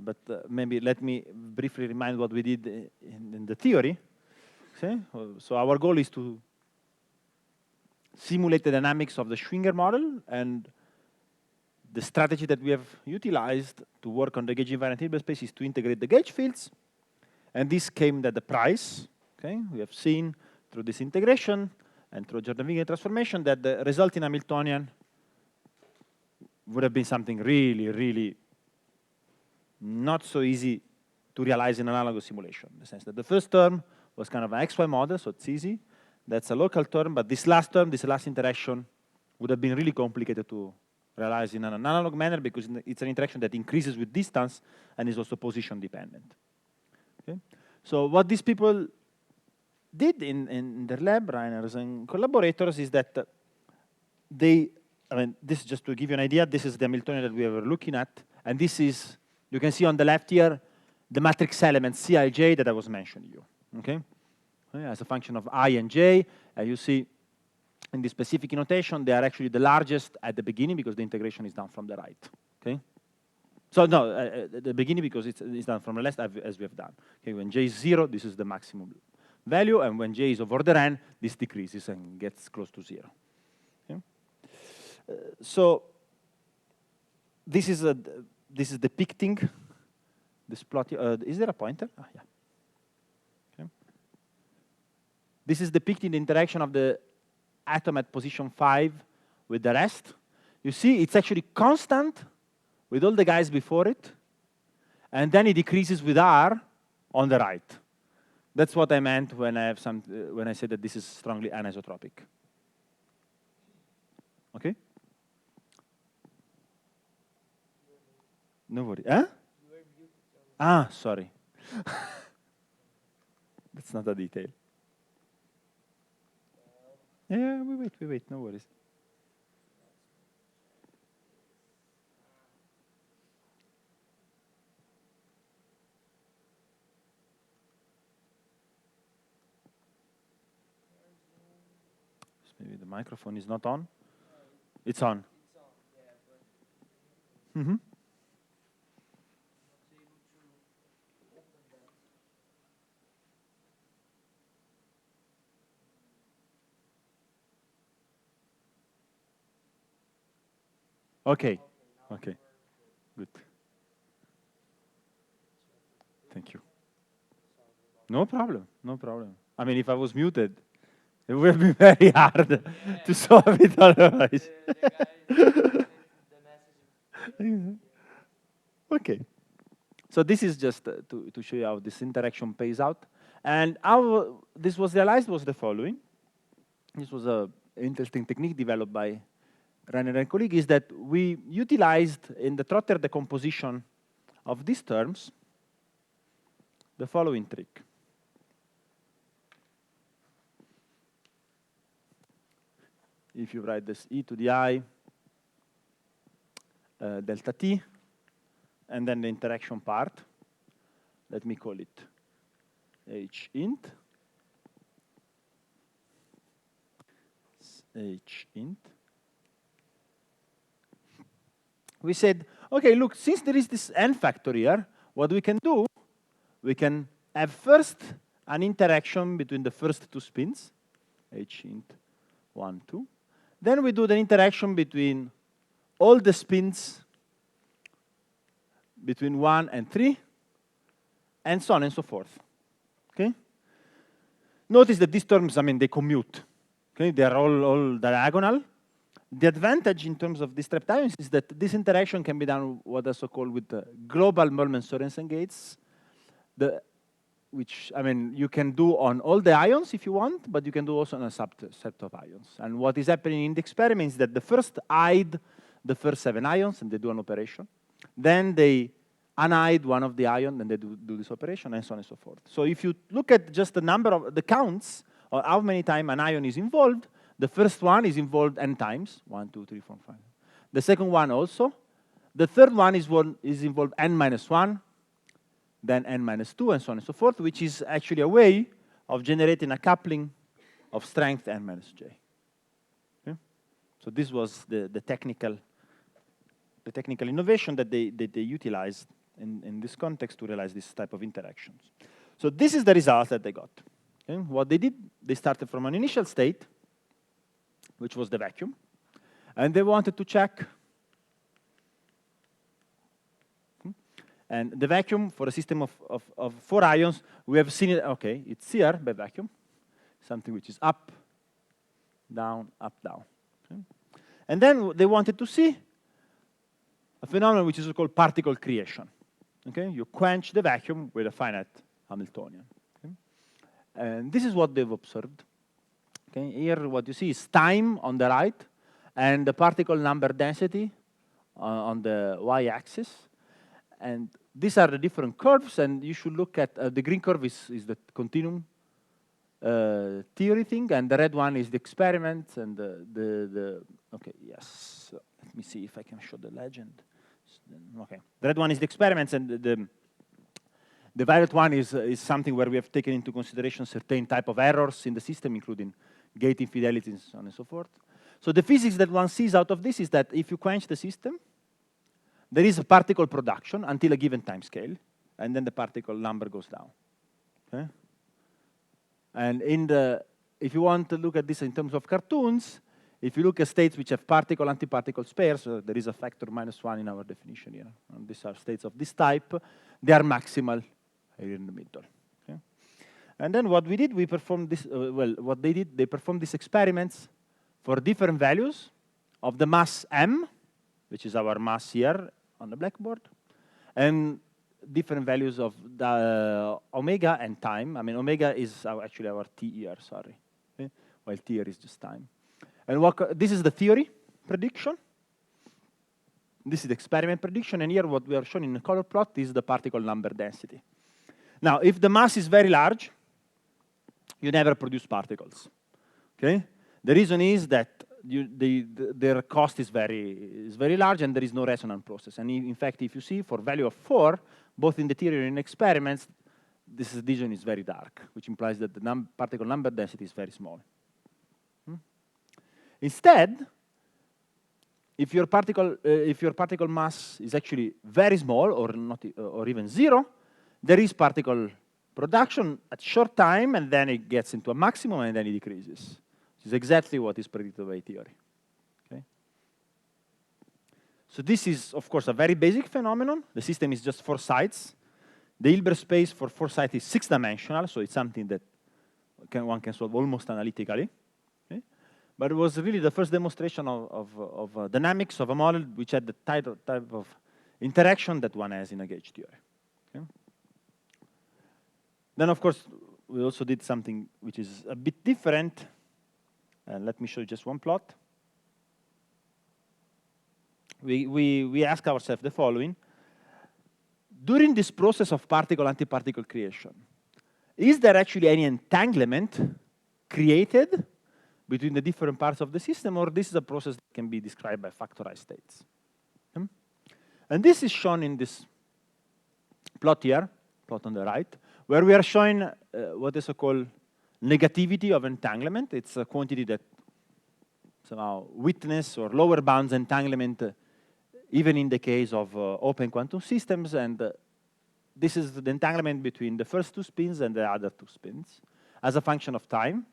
but maybe let me briefly remind what we did in the theory. Okay? So our goal is to simulate the dynamics of the Schwinger model, and the strategy that we have utilized to work on the gauge invariant Hilbert space is to integrate the gauge fields, and this came at the price. Okay? We have seen through this integration and through Jordan-Wigner transformation that the resulting Hamiltonian would have been something really, really not so easy to realize in analogous simulation, in the sense that the first term was kind of an XY model, so it's easy. That's a local term, but this last term, this last interaction, would have been really complicated to realize in an analog manner because it's an interaction that increases with distance and is also position dependent. Okay? So what these people did in their lab, Reiners and collaborators, is that they, I mean, this is just to give you an idea, this is the Hamiltonian that we were looking at, and this is, you can see on the left here, the matrix element Cij that I was mentioning you, okay? As a function of I and j, and you see in the specific notation, they are actually the largest at the beginning because the integration is done from the right, okay? So no, at the beginning because it's done from the left as we have done. Okay, when j is 0, this is the maximum value, and when j is over the n, this decreases and gets close to 0. Okay? So this is depicting this plot. Is there a pointer? Ah, yeah. Okay. This is depicting the interaction of the atom at position 5 with the rest. You see, it's actually constant with all the guys before it, and then it decreases with R on the right. That's what I meant when I have when I said that this is strongly anisotropic. Okay? No worry. Huh? Ah, sorry. That's not a detail. Yeah, we wait, no worries. Maybe the microphone is not on. It's on. Mm-hmm. Okay. Okay. Good. Thank you. No problem. No problem. I mean, if I was muted, it would be very hard to solve it otherwise. Okay. So this is just to show you how this interaction pays out. And how this was realized was the following. This was an interesting technique developed by Rainer and colleagues, is that we utilized in the Trotter decomposition of these terms the following trick. If you write this e to the I delta t, and then the interaction part, let me call it h int, we said, okay, look, since there is this n factor here, what we can do, we can have first an interaction between the first two spins, h int 1, 2. Then we do the interaction between all the spins between 1 and 3, and so on and so forth. Okay? Notice that these terms, I mean, they commute. Okay? They are all diagonal. The advantage in terms of these trapped ions is that this interaction can be done what is so called with the global Möllmann-Sørensen gates, which, I mean, you can do on all the ions if you want, but you can do also on a subset of ions. And what is happening in the experiment is that the first hide the first 7 ions, and they do an operation. Then they unhide one of the ions, and they do this operation, and so on and so forth. So if you look at just the number of the counts, or how many times an ion is involved, the first one is involved n times, 1, 2, 3, 4, 5. The second one also. The third one is involved n minus 1, then n minus 2, and so on and so forth, which is actually a way of generating a coupling of strength n minus j. Okay? So this was the technical innovation that they utilized in this context to realize this type of interactions. So this is the result that they got. Okay? What they did, they started from an initial state, which was the vacuum, and they wanted to check. And the vacuum for a system of 4 ions, we have seen it, okay, it's here by vacuum, something which is up, down, up, down. Okay? And then they wanted to see a phenomenon which is called particle creation. Okay? You quench the vacuum with a finite Hamiltonian. Okay? And this is what they've observed. Okay? Here what you see is time on the right and the particle number density on the y-axis. And these are the different curves, and you should look at the green curve is the continuum theory thing, and the red one is the experiment, and okay, yes. So let me see if I can show the legend. Okay, the red one is the experiments, and the violet one is something where we have taken into consideration certain type of errors in the system, including gate infidelities and so on and so forth. So the physics that one sees out of this is that if you quench the system, there is a particle production until a given time scale, and then the particle number goes down. Okay? And if you want to look at this in terms of cartoons, if you look at states which have particle-antiparticle pairs, there is a factor -1 in our definition here. And these are states of this type. They are maximal here in the middle. Okay? And then what we did, we performed this, what they did, they performed these experiments for different values of the mass m, which is our mass here on the blackboard, and different values of the omega and time. I mean, omega is actually our t here, sorry, okay? While t here is just time. And this is the theory prediction. This is the experiment prediction, and here what we are showing in the color plot is the particle number density. Now, if the mass is very large, you never produce particles, okay? The reason is that their cost is very large, and there is no resonant process. And in fact, if you see for value of 4, both in the theory and in experiments, this region is very dark, which implies that the particle number density is very small. Instead, if your particle mass is actually very small or even 0, there is particle production at short time, and then it gets into a maximum, and then it decreases. This is exactly what is predicted by theory. Okay? So this is, of course, a very basic phenomenon. The system is just 4 sites. The Hilbert space for 4 sites is 6-dimensional, so it's something that one can solve almost analytically. Okay? But it was really the first demonstration of dynamics of a model which had the type of interaction that one has in a gauge theory. Okay? Then, of course, we also did something which is a bit different. Let me show you just one plot. We ask ourselves the following. During this process of particle-antiparticle creation, is there actually any entanglement created between the different parts of the system, or this is a process that can be described by factorized states? And this is shown in this plot here, plot on the right, where we are showing what is called negativity of entanglement. It's a quantity that somehow witness or lower bounds entanglement, even in the case of open quantum systems. And this is the entanglement between the first 2 spins and the other 2 spins as a function of time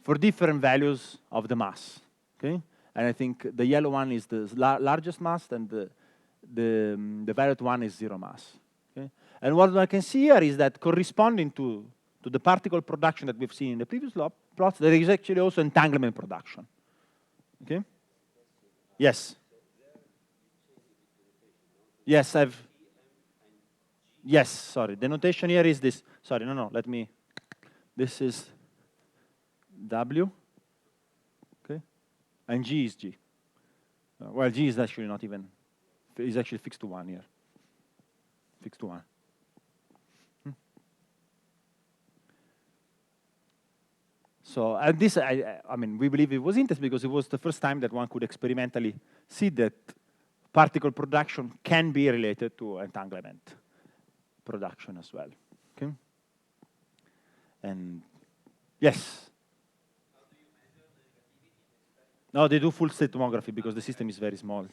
for different values of the mass. Okay? And I think the yellow one is the largest mass, and the violet one is 0 mass. Okay? And what I can see here is that corresponding to the particle production that we've seen in the previous plots, there is actually also entanglement production. Okay? Yes. Yes, yes, sorry. The notation here is this. Sorry, no, let me. This is W. Okay? And G is G. Well, G is actually not even, it's actually fixed to 1 here. Fixed to 1. So, and this, I mean, we believe it was interesting because it was the first time that one could experimentally see that particle production can be related to entanglement production as well. Okay? And yes? How do you measure the negativity? No, they do full state tomography because the system is very small.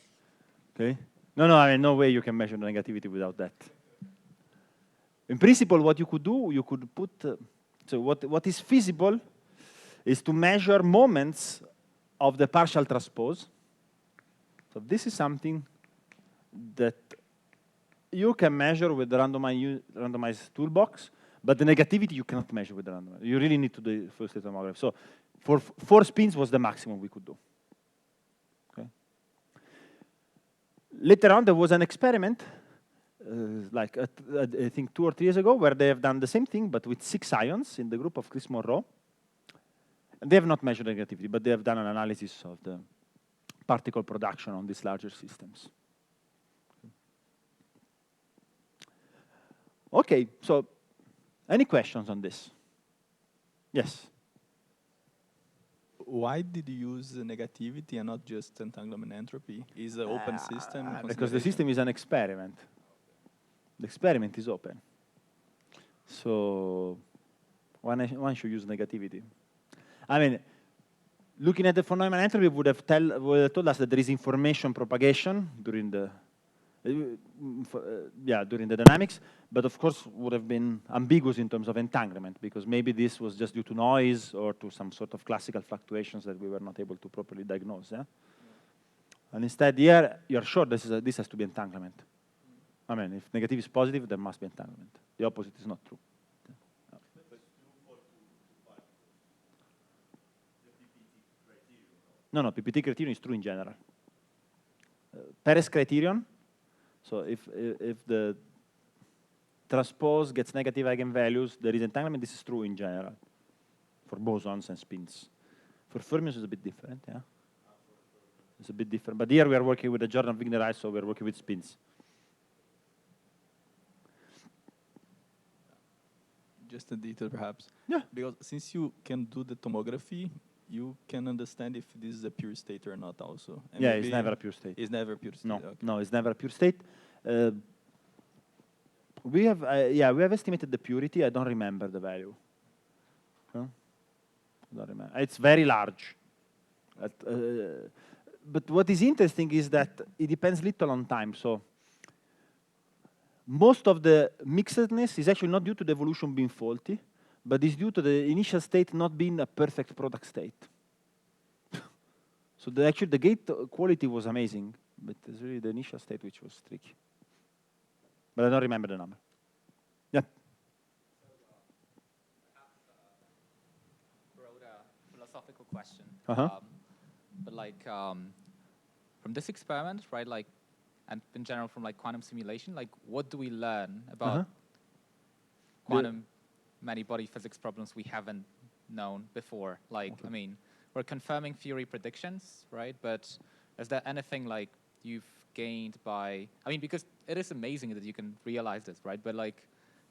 Okay? No, I mean, no way you can measure the negativity without that. In principle, what you could do, you could put, so what is feasible is to measure moments of the partial transpose. So this is something that you can measure with the randomized toolbox, but the negativity you cannot measure with the randomized. You really need to do full state tomography. So for 4 spins was the maximum we could do. Okay. Later on, there was an experiment, like I think 2 or 3 years ago, where they have done the same thing, but with 6 ions in the group of Chris Monroe. And they have not measured negativity, but they have done an analysis of the particle production on these larger systems. Okay, so any questions on this? Yes? Why did you use the negativity and not just entanglement entropy? Is an open system? Because the system is an experiment. The experiment is open. So one should use negativity. I mean, looking at the von Neumann entropy would have told us that there is information propagation during the during the dynamics, but of course would have been ambiguous in terms of entanglement, because maybe this was just due to noise or to some sort of classical fluctuations that we were not able to properly diagnose. Yeah? And instead here, you're sure this has to be entanglement. I mean, if negative is positive, there must be entanglement. The opposite is not true. No, PPT criterion is true in general. Perez criterion, so if the transpose gets negative eigenvalues, there is entanglement. This is true in general for bosons and spins. For fermions, it's a bit different, yeah? It's a bit different. But here we are working with the Jordan-Wigner, so we're working with spins. Just a detail, perhaps. Yeah. Because since you can do the tomography, you can understand if this is a pure state or not also. And yeah, it's never a pure state. It's never a pure state. No, okay. No, it's never a pure state. We have estimated the purity. I don't remember the value. Huh? I don't remember. It's very large. But what is interesting is that it depends little on time. So most of the mixedness is actually not due to the evolution being faulty, but is due to the initial state not being a perfect product state. So actually the gate quality was amazing, but it's really the initial state which was tricky. But I don't remember the number. Yeah. Broader philosophical question. Uh-huh. But like from this experiment, right? Like, and in general from like quantum simulation, like what do we learn about quantum many-body physics problems we haven't known before? Like, I mean, we're confirming theory predictions, right? But is there anything like you've gained by, I mean, because it is amazing that you can realize this, right? But like,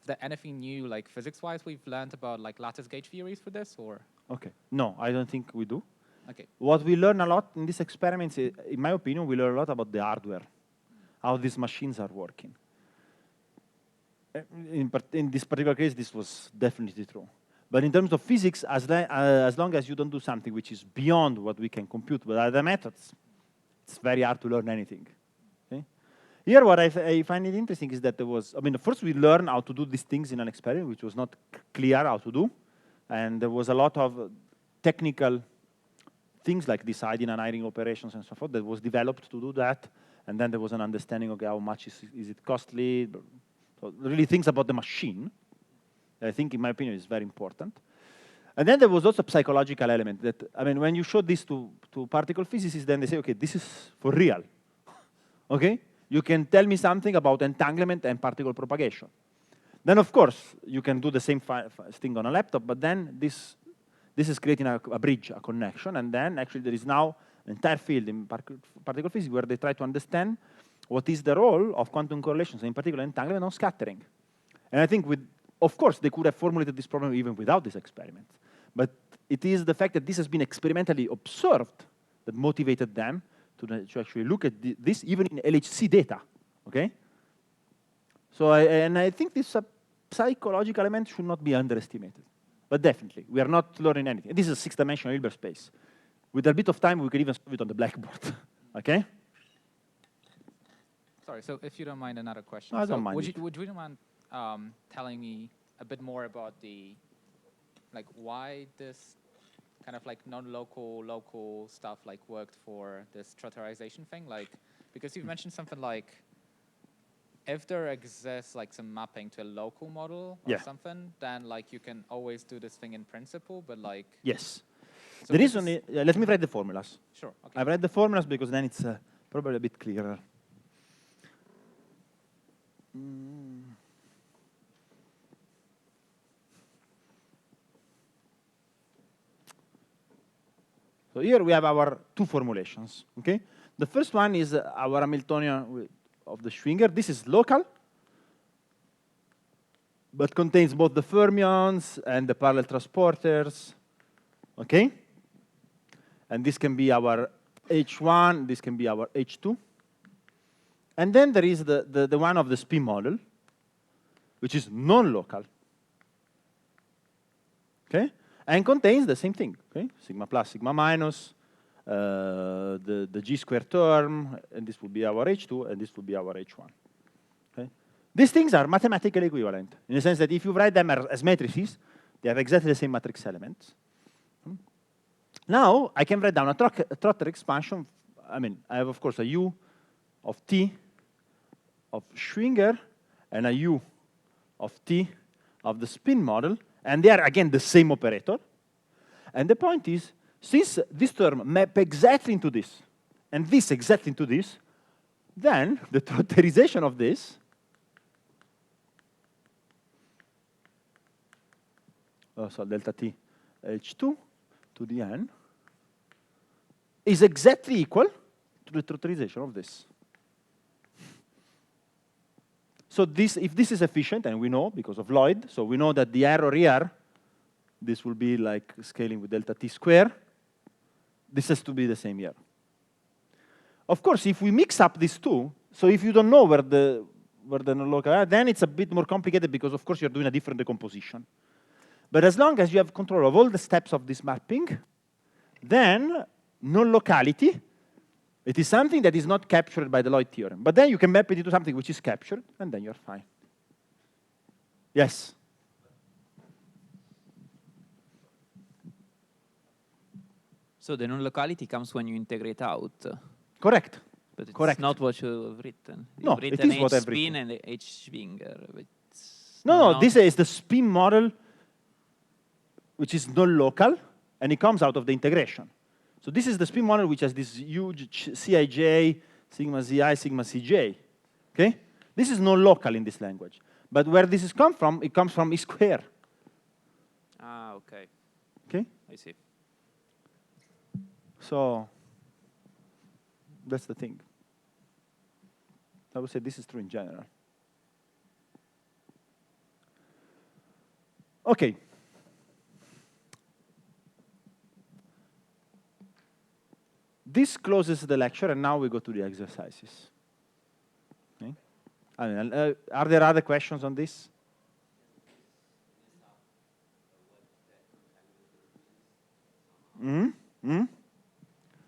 is there anything new, like physics-wise, we've learned about like lattice gauge theories for this, or? Okay, no, I don't think we do. Okay. What we learn a lot in these experiments, in my opinion, we learn a lot about the hardware, how these machines are working. In this particular case, this was definitely true. But in terms of physics, as long as you don't do something which is beyond what we can compute with other methods, it's very hard to learn anything. Okay? Here, what I find it interesting is that there was, I mean, first we learned how to do these things in an experiment, which was not clear how to do. And there was a lot of technical things like deciding and hiring operations and so forth that was developed to do that. And then there was an understanding of how much is it costly. So really things about the machine, I think, in my opinion, is very important. And then there was also a psychological element that, I mean, when you show this to particle physicists, then they say, okay, this is for real. Okay? You can tell me something about entanglement and particle propagation. Then, of course, you can do the same thing on a laptop, but then this is creating a bridge, a connection, and then actually there is now an entire field in particle physics where they try to understand what is the role of quantum correlations, in particular entanglement on scattering. And I think, of course, they could have formulated this problem even without this experiment. But it is the fact that this has been experimentally observed that motivated them to actually look at this even in LHC data, okay? So, I think this psychological element should not be underestimated. But definitely, we are not learning anything. This is a 6-dimensional Hilbert space. With a bit of time, we could even solve it on the blackboard, okay? Sorry, so if you don't mind, another question. No, I So don't mind would it. you mind telling me a bit more about the, like, why this kind of like non-local, local stuff like worked for this trotterization thing? Like, because you've mentioned something like, if there exists like some mapping to a local model or Yeah. something, then like you can always do this thing in principle, but like, Yes. so The this reason is- let me write the formulas. sure, okay. I've read the formulas because then it's probably a bit clearer. So here we have our two formulations, okay? The first one is our Hamiltonian of the Schwinger. This is local, but contains both the fermions and the parallel transporters, okay? And this can be our H1, this can be our H2. And then there is the one of the spin model, which is non-local, okay? And contains the same thing, okay? Sigma plus, sigma minus, the G square term, and this would be our H2, and this would be our H1, okay? These things are mathematically equivalent, in the sense that if you write them as matrices, they have exactly the same matrix elements. Now, I can write down a trotter expansion. I mean, I have, of course, a U of T of Schwinger and a U of T of the spin model, and they are, again, the same operator. And the point is, since this term map exactly into this, and this exactly into this, then the trotterization of this so delta T H2 to the N is exactly equal to the trotterization of this. So this, if this is efficient, and we know because of Lloyd, so we know that the error here, this will be like scaling with delta T square. This has to be the same here. Of course, if we mix up these two, so if you don't know where the non-local are, then it's a bit more complicated because, of course, you're doing a different decomposition. But as long as you have control of all the steps of this mapping, then non-locality, it is something that is not captured by the Lloyd theorem. But then you can map it into something which is captured, and then you're fine. Yes? So the non-locality comes when you integrate out. Correct. But it's Correct. not what you've written. No, You've it written is what I've H-spin written. and H-Schwinger. No, this is the spin model, which is non-local, and it comes out of the integration. So this is the spin model which has this huge Cij, sigma Zi, sigma Cj. Okay? This is non-local in this language. But where this is come from, it comes from E square. Ah, okay. Okay? I see. So that's the thing. I would say this is true in general. Okay. This closes the lecture, and now we go to the exercises. Okay? I mean, are there other questions on this?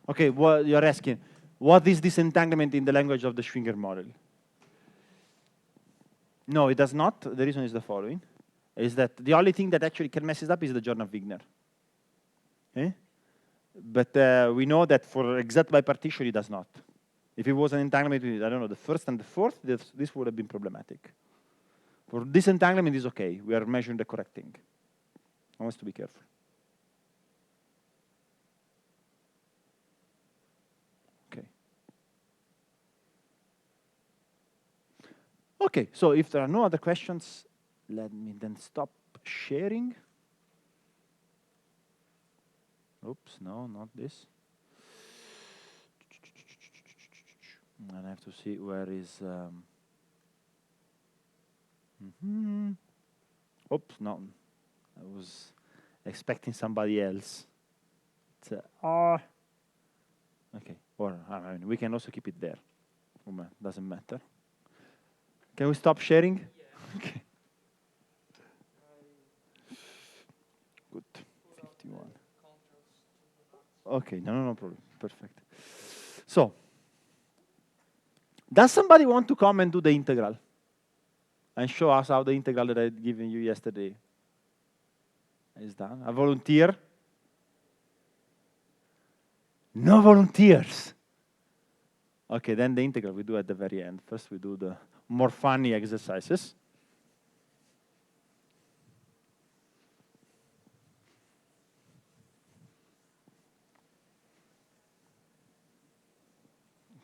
Okay, well, you're asking, what is disentanglement in the language of the Schwinger model? No, it does not. The reason is the following, is that the only thing that actually can mess it up is the Jordan-Wigner. Okay? But we know that for exact bipartition, it does not. If it was an entanglement with, I don't know, the first and the fourth, this would have been problematic. For disentanglement, is okay. We are measuring the correct thing. I want us to be careful. Okay. Okay, so if there are no other questions, let me then stop sharing. Oops, no, not this. And I have to see where is... Oops, no. I was expecting somebody else. Okay, or I mean, we can also keep it there. Doesn't matter. Can we stop sharing? Yeah. Okay. Good. 51. Okay, no problem. Perfect. So, Does somebody want to come and do the integral? And show us how the integral that I'd given you yesterday is done. A volunteer? No volunteers. Okay, then the integral we do at the very end. First we do the more funny exercises.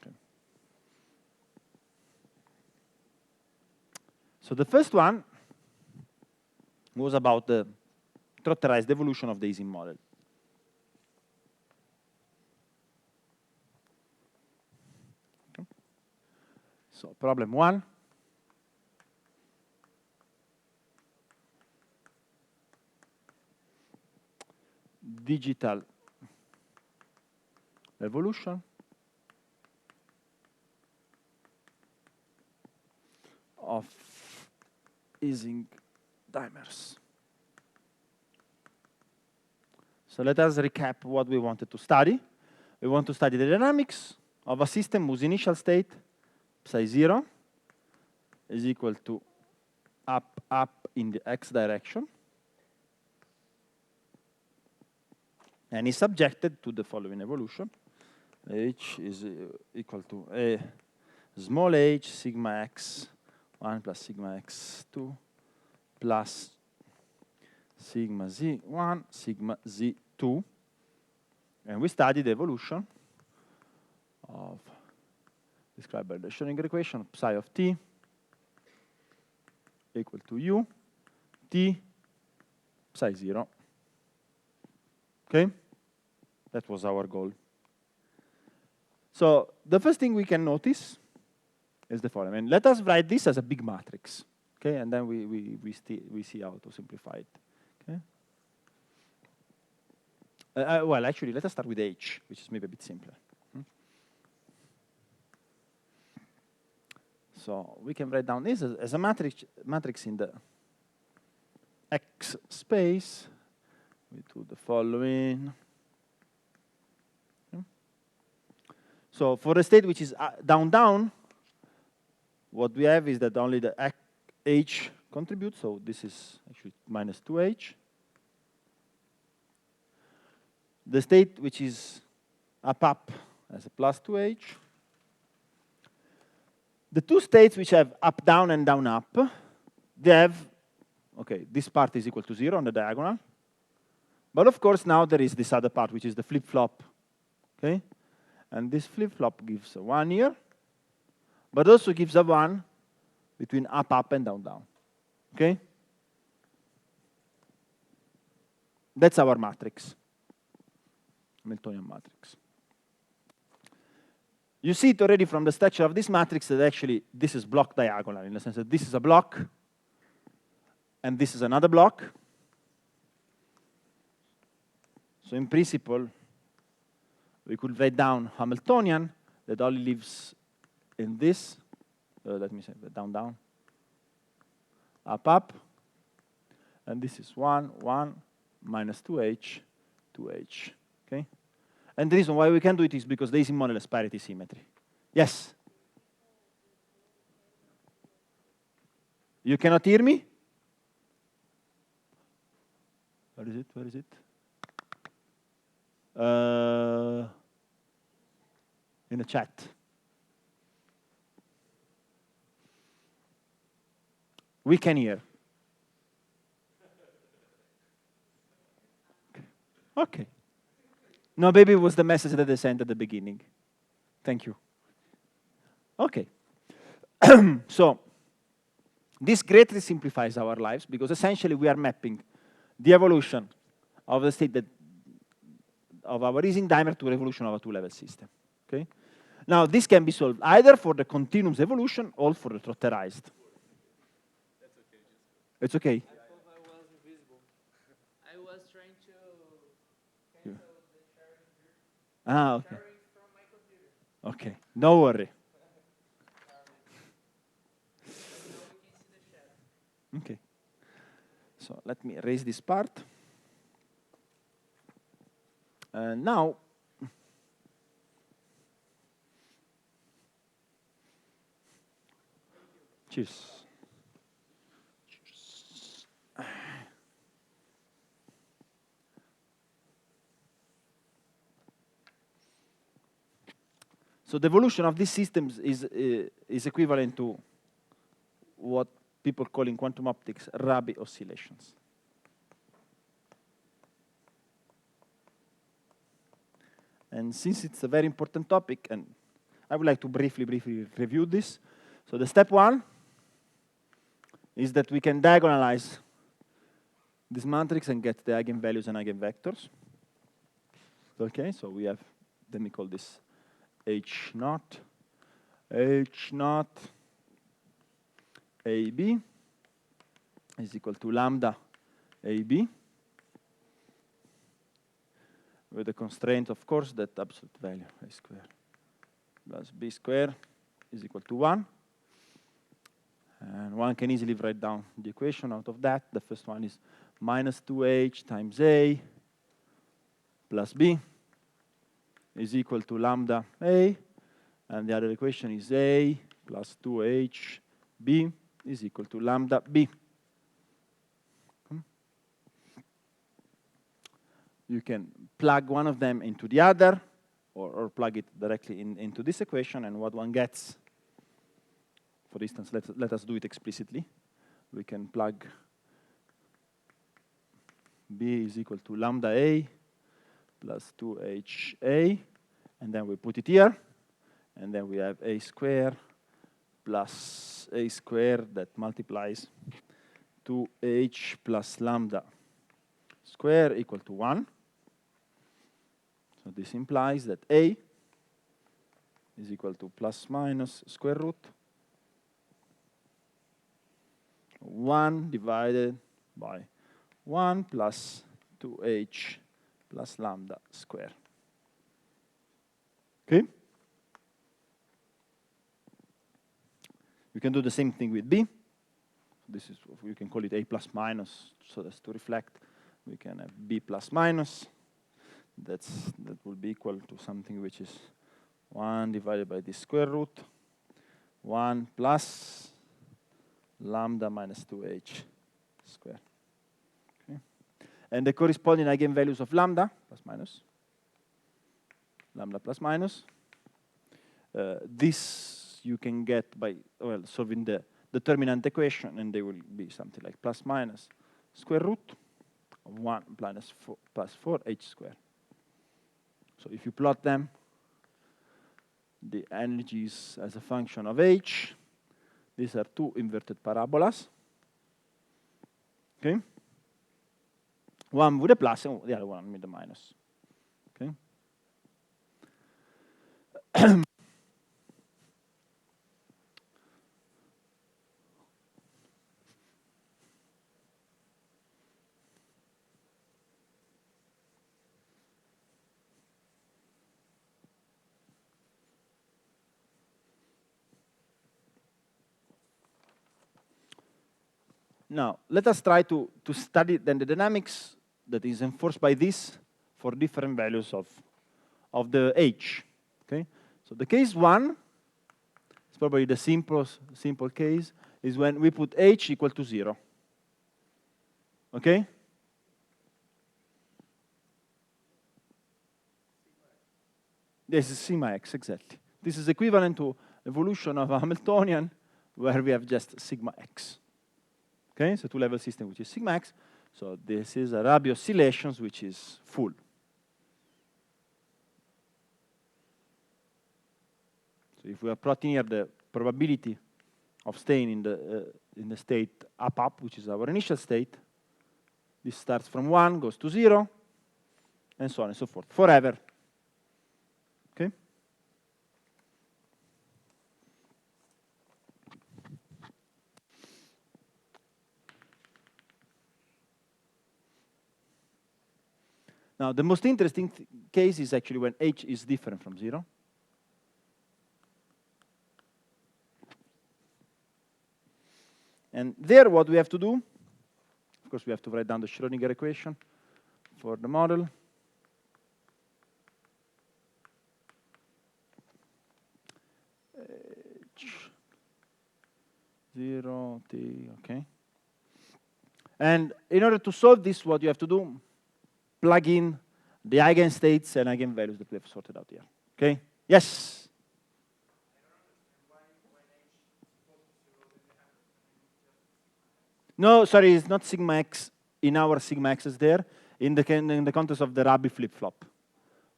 Okay. So the first one was about the trotterized evolution of the Ising model. So problem 1. Digital evolution of Ising dimers. So let us recap what we wanted to study. We want to study the dynamics of a system whose initial state, psi 0, is equal to up, up in the x direction, and is subjected to the following evolution. H is equal to a small h sigma x 1 plus sigma x 2 plus sigma z1 sigma z2. And we study the evolution of described by the Schrödinger equation psi of t equal to u t psi 0. Okay? That was our goal. So the first thing we can notice is the following. And let us write this as a big matrix. Okay? And then we see how to simplify it. Okay? Well, actually, let us start with H, which is maybe a bit simpler. So we can write down this as a matrix in the X space. We do the following. Okay. So for a state which is down, down, what we have is that only the H contributes. So this is actually minus 2H. The state which is up, up has a plus 2H. The two states which have up, down, and down, up, they have, okay, this part is equal to 0 on the diagonal. But of course, now there is this other part, which is the flip-flop, okay? And this flip-flop gives a 1 here, but also gives a 1 between up, up, and down, down, okay? That's our matrix, Hamiltonian matrix. You see it already from the structure of this matrix that actually this is block diagonal, in the sense that this is a block, and this is another block. So in principle, we could write down Hamiltonian that only lives in this, let me say down, down, up, up, and this is 1, 1, minus 2H, 2H, okay? And the reason why we can do it is because the Ising model has parity symmetry. Yes? You cannot hear me? Where is it? Where is it? In the chat. We can hear. Okay. No, maybe it was the message that they sent at the beginning. Thank you. Okay. So this greatly simplifies our lives because essentially we are mapping the evolution of the state that of our Ising dimer to the evolution of a two-level system. Okay. Now this can be solved either for the continuous evolution or for the trotterized. That's okay. It's okay. I thought I was invisible. I was trying to cancel the sharing here. Ah, okay. Sharing from my computer. Okay. No worry. Now we can see the chat. Okay. So let me erase this part. And now, Cheers. So the evolution of these systems is equivalent to what people call in quantum optics Rabi oscillations. And since it's a very important topic, and I would like to briefly review this. So the step one is that we can diagonalize this matrix and get the eigenvalues and eigenvectors. Okay, so we have, let me call this H naught AB is equal to lambda AB, with the constraint, of course, that absolute value A square plus B square is equal to 1. And one can easily write down the equation out of that. The first one is minus 2H times A plus B is equal to lambda A. And the other equation is A plus 2H B is equal to lambda B. You can plug one of them into the other, or plug it directly into this equation, and what one gets, for instance, let us do it explicitly. We can plug B is equal to lambda A plus 2HA, and then we put it here, and then we have A square plus A square that multiplies 2H plus lambda square equal to 1. So this implies that A is equal to plus minus square root 1 divided by 1 plus 2H plus lambda square. Okay? You can do the same thing with B. This is, you can call it A plus minus, so that's to reflect. We can have B plus minus. That will be equal to something which is 1 divided by the square root, 1 plus lambda minus 2H square. Okay. And the corresponding eigenvalues of lambda plus minus, this you can get by, well, solving the determinant equation, and they will be something like plus minus square root of 1 plus 4H square. So if you plot them, the energies as a function of H, these are two inverted parabolas. Okay? One with a plus and the other one with a minus. Okay? Now, let us try to study then the dynamics that is enforced by this for different values of the H. Okay? So the case 1, it's probably the simple case, is when we put H equal to 0. Okay? This is sigma x, exactly. This is equivalent to evolution of a Hamiltonian where we have just sigma x. Okay, so two-level system which is sigma x. So this is a Rabi oscillations which is full. So if we are plotting here the probability of staying in the state up, which is our initial state, this starts from 1, goes to 0, and so on and so forth, forever. Okay? Now, the most interesting case is actually when H is different from 0. And there, what we have to do, of course, we have to write down the Schrödinger equation for the model. H 0, t, okay. And in order to solve this, what you have to do, plug in the eigenstates and eigenvalues that we have sorted out here. Okay? Yes? No, sorry, it's not sigma x in our sigma x's there, in the context of the Rabi flip-flop.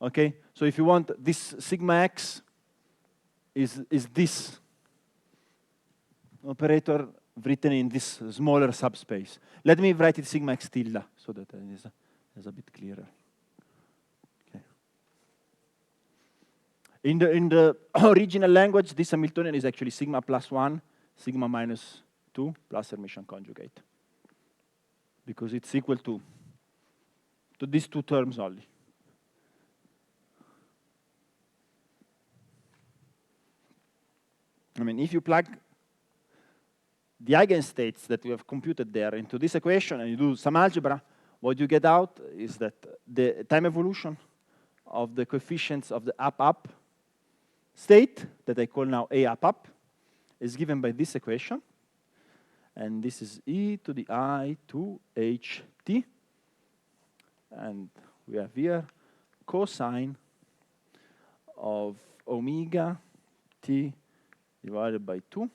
Okay? So if you want, this sigma x is this operator written in this smaller subspace. Let me write it sigma x tilde so that it is a bit clearer. Okay. In the original language, this Hamiltonian is actually sigma plus 1, sigma minus 2 plus Hermitian conjugate, because it's equal to these two terms only. I mean, if you plug the eigenstates that we have computed there into this equation and you do some algebra, what you get out is that the time evolution of the coefficients of the up-up state, that I call now A up-up, is given by this equation. And this is e to the I 2ht. And we have here cosine of omega t divided by 2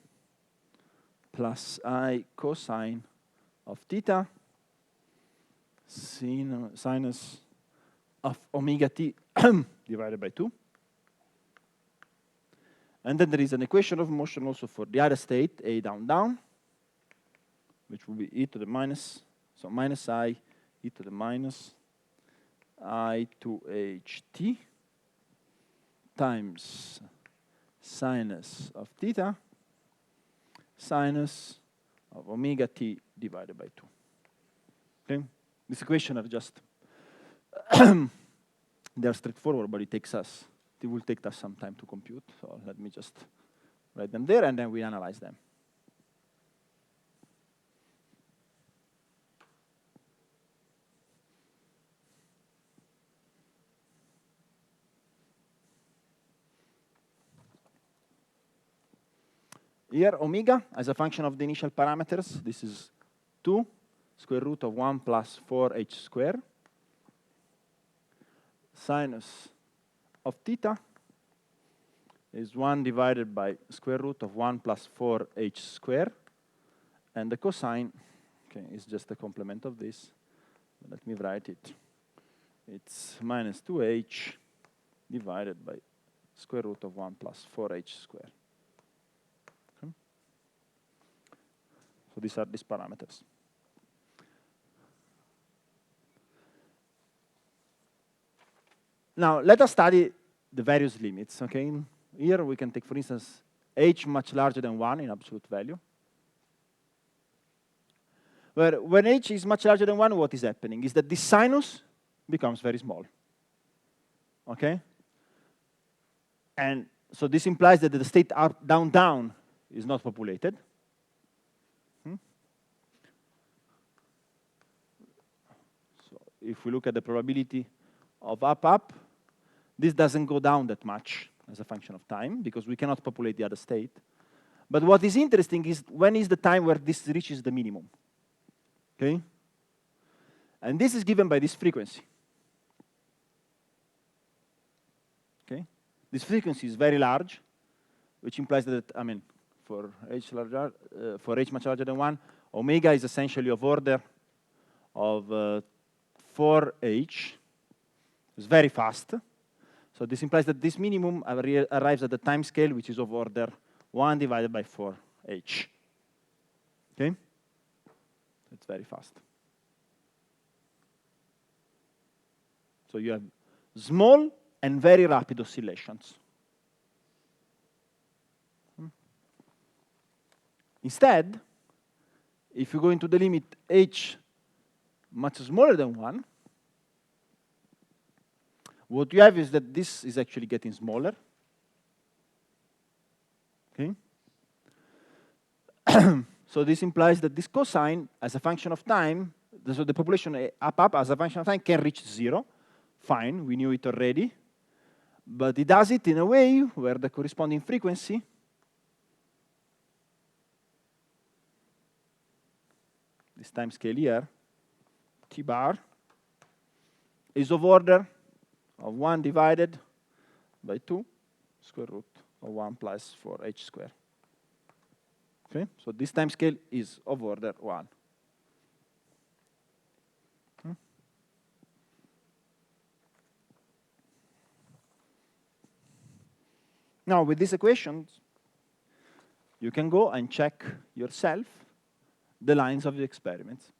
plus I cosine of theta sinus of omega t divided by 2. And then there is an equation of motion also for the other state, A down down, which will be e to the minus, so minus I e to the minus I 2ht times sinus of theta sinus of omega t divided by 2. Okay? This equation are just, they are straightforward, but it will take us some time to compute. So let me just write them there, and then we analyze them. Here, omega, as a function of the initial parameters, this is 2 square root of 1 plus 4h squared. Sinus of theta is 1 divided by square root of 1 plus 4h squared. And the cosine, okay, is just a complement of this. Let me write it. It's minus 2h divided by square root of 1 plus 4h squared. So these are these parameters. Now, let us study the various limits, okay? Here we can take, for instance, h much larger than 1 in absolute value. Where when h is much larger than 1, what is happening is that this sinus becomes very small, okay? And so this implies that the state up, down, down is not populated. If we look at the probability of up-up, this doesn't go down that much as a function of time, because we cannot populate the other state. But what is interesting is when is the time where this reaches the minimum, okay? And this is given by this frequency, okay? This frequency is very large, which implies that, I mean, for h much larger than 1, omega is essentially of order of 4h. It's very fast. So this implies that this minimum arrives at the time scale, which is of order 1 divided by 4h. Okay? It's very fast. So you have small and very rapid oscillations. Instead, if you go into the limit h much smaller than 1, what you have is that this is actually getting smaller. Okay? So this implies that this cosine, as a function of time, so the population up as a function of time can reach 0. Fine, we knew it already. But it does it in a way where the corresponding frequency this time scale here, T bar, is of order of 1 divided by 2 square root of 1 plus 4h squared. Okay, so this time scale is of order 1. Now, with these equations, you can go and check yourself the lines of the experiments.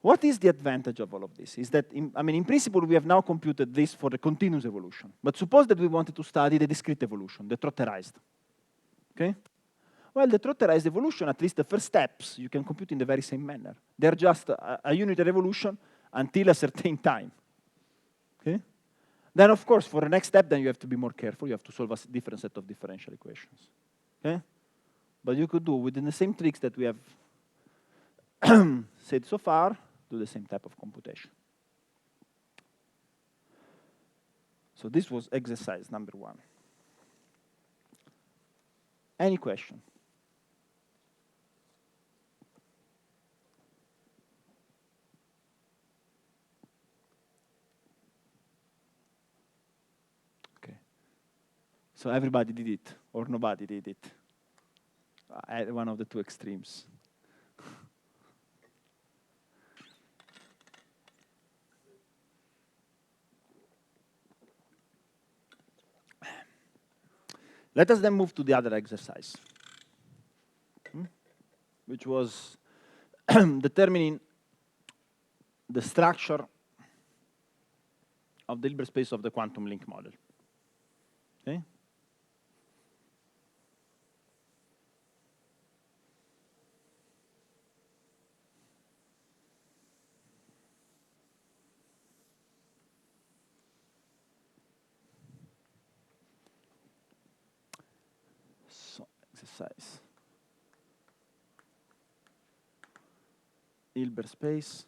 What is the advantage of all of this? Is that, in principle, we have now computed this for the continuous evolution. But suppose that we wanted to study the discrete evolution, the trotterized. Okay? Well, the trotterized evolution, at least the first steps, you can compute in the very same manner. They're just a unitary evolution until a certain time. Okay? Then, of course, for the next step, then you have to be more careful. You have to solve a different set of differential equations. Okay? But you could do, within the same tricks that we have said so far, do the same type of computation. So this was exercise number 1. Any question? Okay. So everybody did it, or nobody did it. At one of the two extremes. Let us then move to the other exercise, which was determining the structure of the Hilbert space of the quantum link model. Okay? So, exercise. Hilbert space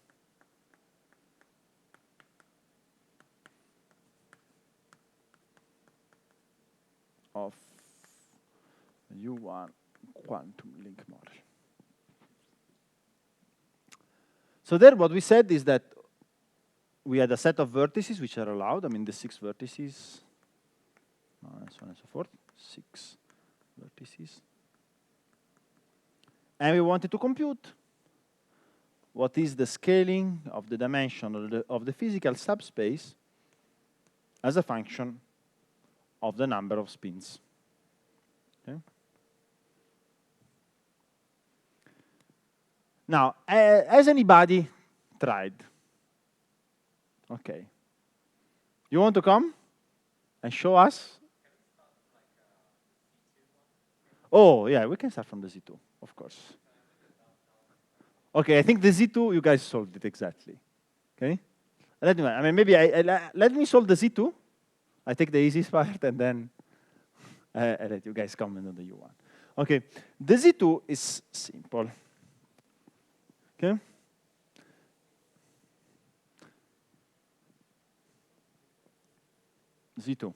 of U1 quantum link model. So there what we said is that we had a set of vertices which are allowed, the 6 vertices, and so on and so forth, 6 vertices. And we wanted to compute what is the scaling of the dimension of the physical subspace as a function of the number of spins. Okay? Now, has anybody tried? Okay. You want to come and show us? Oh, yeah, we can start from the Z2, of course. Okay, I think the Z2, you guys solved it exactly. Okay? Let me solve the Z2. I take the easiest part, and then I let you guys comment on the U1. Okay, the Z2 is simple. Okay? Z2.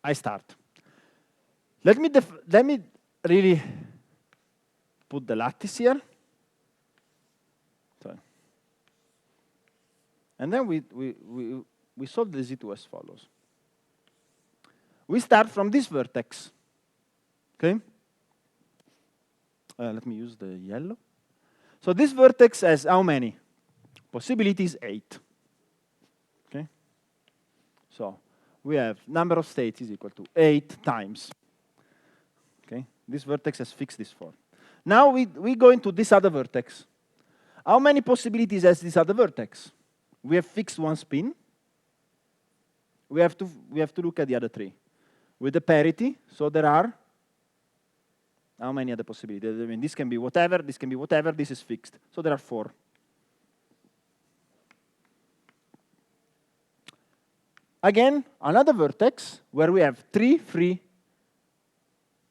I start. Let me really put the lattice here. Sorry. And then we solve the Z2 as follows. We start from this vertex. Okay? Let me use the yellow. So this vertex has how many? Possibilities 8. Okay? So we have number of states is equal to 8 times. Okay? This vertex has fixed this 4. Now we go into this other vertex. How many possibilities has this other vertex? We have fixed 1 spin. We have to look at the other 3. With the parity, so there are how many other possibilities? This can be whatever, this can be whatever, this is fixed. So there are 4. Again, another vertex where we have 3 free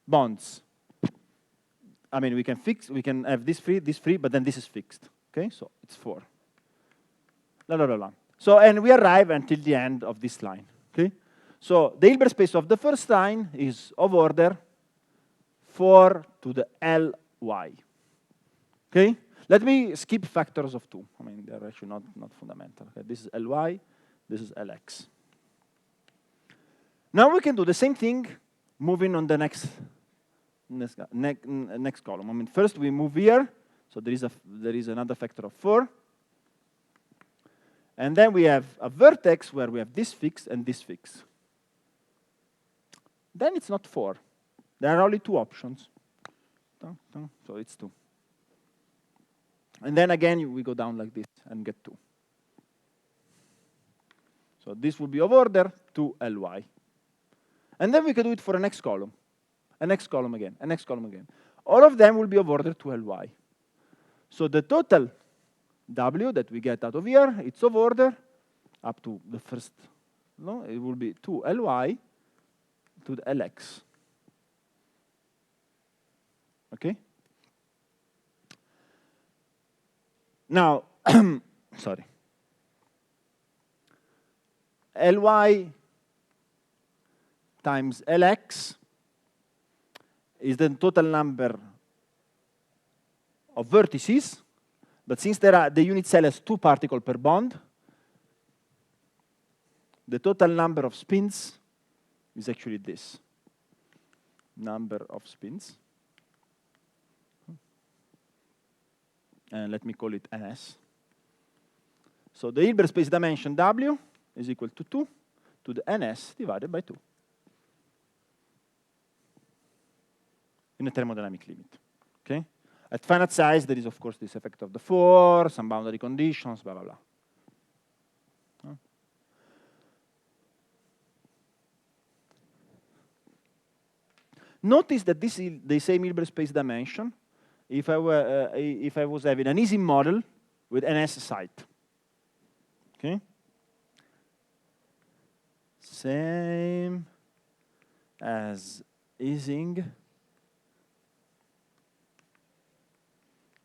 bonds. We can have this free, but then this is fixed. Okay, so it's 4. So, and we arrive until the end of this line. Okay, so the Hilbert space of the first line is of order 4 to the Ly. Okay? Let me skip factors of 2. I mean, they're actually not fundamental. Okay? This is Ly, this is Lx. Now we can do the same thing moving on the next column. I mean, first we move here, so there is another factor of 4. And then we have a vertex where we have this fixed and this fixed. Then it's not 4. There are only 2 options. So it's 2. And then again, we go down like this and get 2. So this will be of order 2Ly. And then we can do it for a next column again, a next column again. All of them will be of order 2Ly. So the total W that we get out of here, it's of order up to the first, no, it will be 2Ly to the Lx. Okay? Now, sorry. Ly times Lx is the total number of vertices, but since the unit cell has 2 particles per bond, the total number of spins is actually this. Number of spins. And let me call it NS. So the Hilbert space dimension W is equal to 2 to the NS divided by 2. In a thermodynamic limit. Okay? At finite size, there is, of course, this effect of the 4, some boundary conditions, blah, blah, blah. Notice that this is the same Hilbert space dimension if I was having an easy model with an S site. Okay? Same as Ising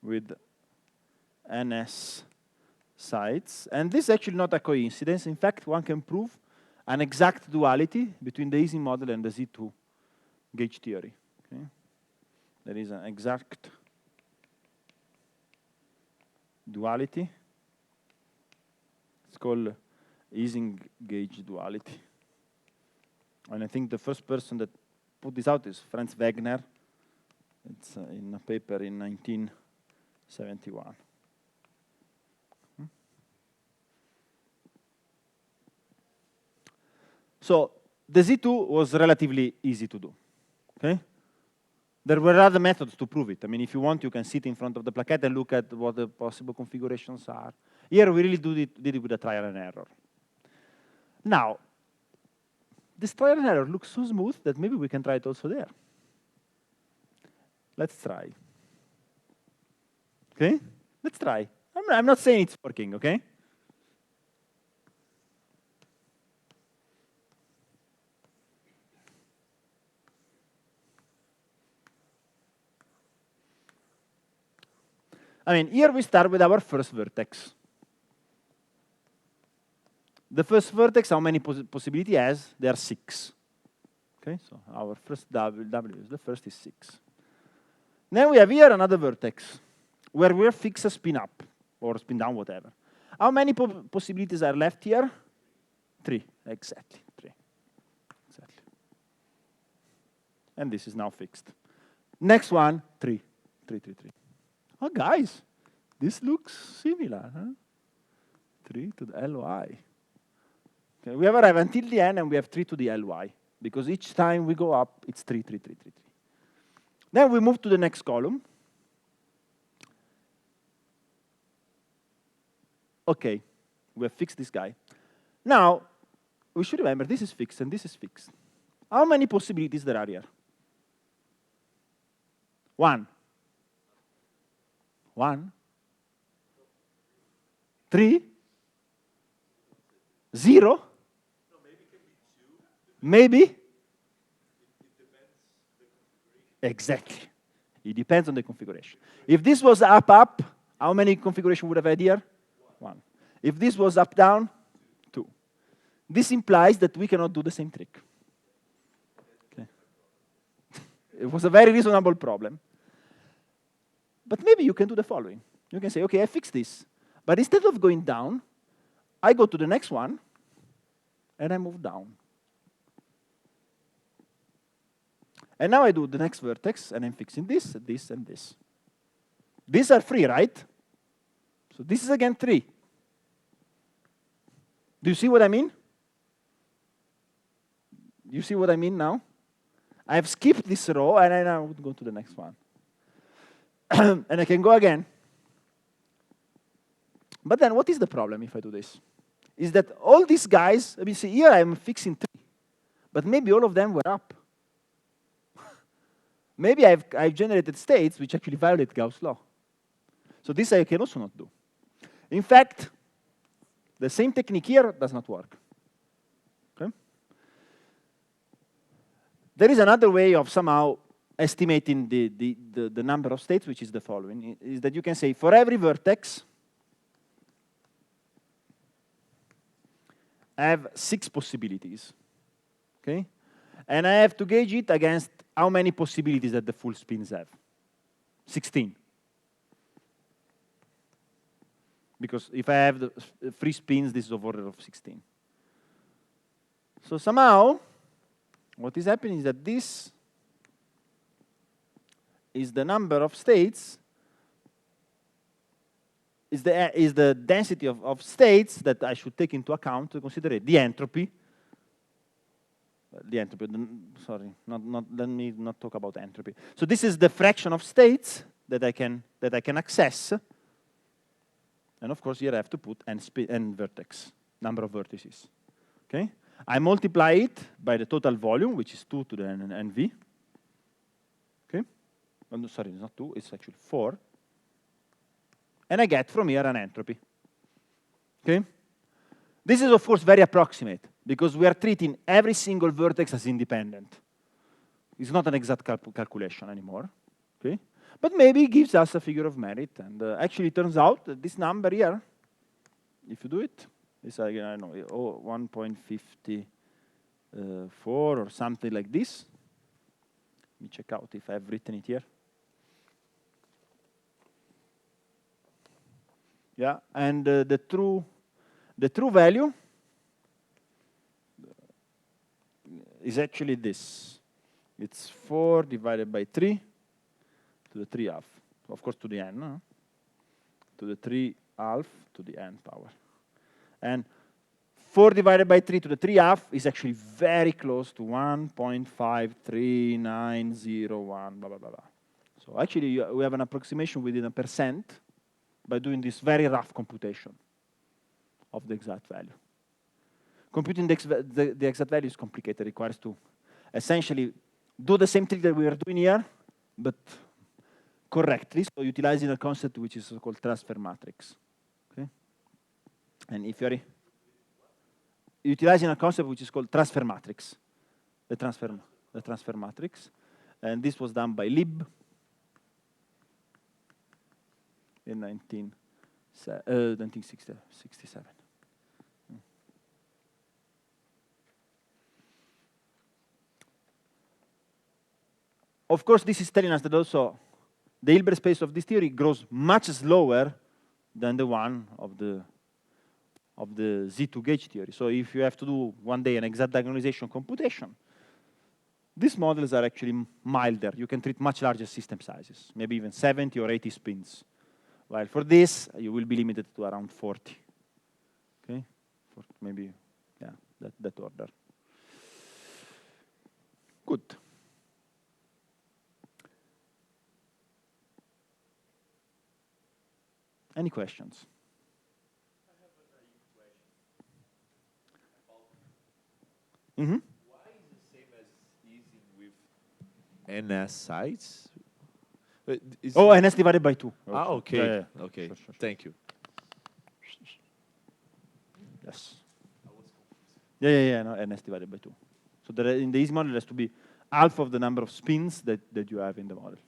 with NS sites. And this is actually not a coincidence. In fact, one can prove an exact duality between the Ising model and the Z2 gauge theory. Okay? There is an exact duality. It's called Ising gauge duality. And I think the first person that put this out is Franz Wegener. It's in a paper in 1971. So the Z2 was relatively easy to do. Okay? There were other methods to prove it. I mean, if you want, you can sit in front of the plaquette and look at what the possible configurations are. Here, we really did it with a trial and error. Now, this trial and error looks so smooth that maybe we can try it also there. Let's try. Okay? Let's try. I'm not saying it's working, okay? I mean, here we start with our first vertex. The first vertex, how many possibility has? There are 6. Okay, so our first W is the first is 6. Then we have here another vertex where we're fix a spin up or spin down, whatever. How many possibilities are left here? 3, exactly, 3. Exactly. And this is now fixed. Next one, 3, 3, 3, 3. Oh, guys, this looks similar, huh? 3 to the Ly. Okay, we have arrived until the end, and we have 3 to the Ly, because each time we go up, it's 3, 3, 3, 3, 3. Then we move to the next column. Okay, we have fixed this guy. Now, we should remember this is fixed and this is fixed. How many possibilities there are here? 1. 1. 3. 0. Maybe? Exactly. It depends on the configuration. If this was up, how many configuration would have had here? 1. If this was up-down, 2. This implies that we cannot do the same trick. Okay. It was a very reasonable problem. But maybe you can do the following. You can say, okay, I fixed this. But instead of going down, I go to the next one, and I move down. And now I do the next vertex, and I'm fixing this, this, and this. These are 3, right? So this is again 3. Do you see what I mean? You see what I mean now? I have skipped this row, and I now would go to the next one. And I can go again. But then what is the problem if I do this? Is that all these guys, I mean, see, here I'm fixing 3. But maybe all of them were up. Maybe I've generated states which actually violate Gauss' law. So this I can also not do. In fact, the same technique here does not work. Okay? There is another way of somehow estimating the number of states, which is the following, is that you can say for every vertex, I have 6 possibilities. Okay? And I have to gauge it against how many possibilities that the full spins have. 16. Because if I have the 3 spins, this is of order of 16. So somehow, what is happening is that this is the number of states, is the density of states that I should take into account to consider it. The entropy, sorry, let me not talk about entropy. So this is the fraction of states that I can access. And of course, here I have to put n vertex, number of vertices. Okay? I multiply it by the total volume, which is 2 to the nv. Okay? Oh, no, sorry, it's not 2, it's actually 4. And I get from here an entropy. Okay? This is, of course, very approximate, because we are treating every single vertex as independent. It's not an exact calculation anymore. Okay? But maybe it gives us a figure of merit. And actually, it turns out that this number here, if you do it, is, I don't know, 1.54 or something like this. Let me check out if I've written it here. Yeah, and the true value is actually this. It's 4 divided by 3 to the 3 half. Of course, to the n, no? To the 3 half to the n power. And 4 divided by 3 to the 3 half is actually very close to 1.53901, blah, blah, blah, blah. So actually, we have an approximation within a percent by doing this very rough computation of the exact value. Computing the exact value is complicated. It requires to essentially do the same trick that we are doing here, but correctly, so utilizing a concept which is called transfer matrix. Okay? And if you're utilizing a concept which is called transfer matrix, the transfer matrix, and this was done by Lib in 1967. Of course, this is telling us that also the Hilbert space of this theory grows much slower than the one of the Z2 gauge theory. So if you have to do one day an exact diagonalization computation, these models are actually milder. You can treat much larger system sizes, maybe even 70 or 80 spins. While for this, you will be limited to around 40. Okay? For maybe, yeah, that order. Good. Any questions? I have a naive question. Mm-hmm. Why is the same as easing with NS sites? Oh, NS divided by 2. Ah, okay. Yeah. Okay. Sure. Thank you. Yes. Yeah. No, NS divided by 2. So in the easy model, it has to be half of the number of spins that you have in the model.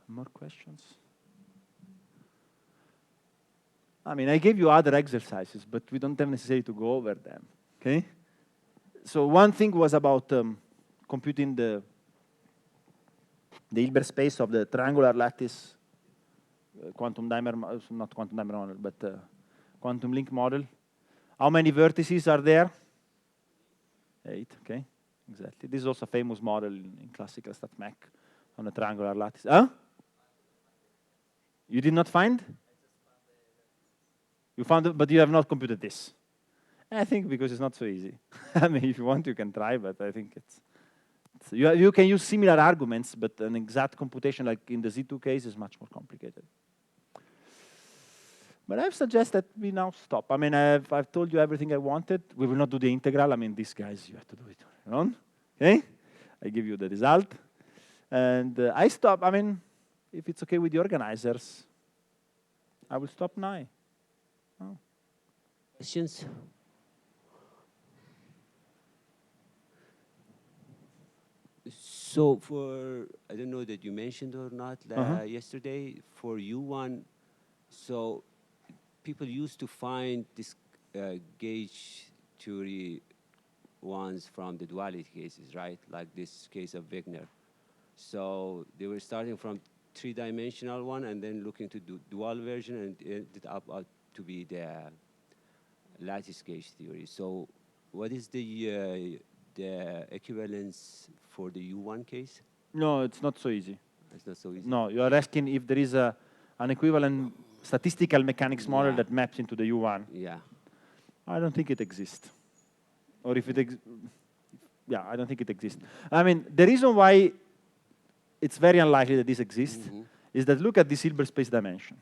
More questions? I mean, I gave you other exercises, but we don't have necessarily to go over them, okay? So one thing was about computing the Hilbert space of the triangular lattice quantum dimer, not quantum dimer model, but quantum link model. How many vertices are there? 8, okay, exactly. This is also a famous model in classical StatMech on a triangular lattice. Huh? You did not find? You found it, but you have not computed this. I think because it's not so easy. I mean, if you want, you can try, but I think it's you can use similar arguments, but an exact computation like in the Z2 case is much more complicated. But I suggest that we now stop. I mean, I've told you everything I wanted. We will not do the integral. I mean, these guys, you have to do it on your own. Okay? I give you the result. And I stop. I mean, if it's okay with the organizers, I will stop now. Oh. Questions? So for, I don't know that you mentioned or not yesterday, for U1, so people used to find this gauge theory ones from the duality cases, right? Like this case of Wigner. So they were starting from three-dimensional one and then looking to do dual version, and it ended up to be the lattice gauge theory. So what is the equivalence for the U1 case? No, it's not so easy. It's not so easy. No, you are asking if there is an equivalent statistical mechanics model that maps into the U1. Yeah. I don't think it exists. Or if it yeah, I don't think it exists. I mean, the reason why it's very unlikely that this exists is that look at this Hilbert space dimension.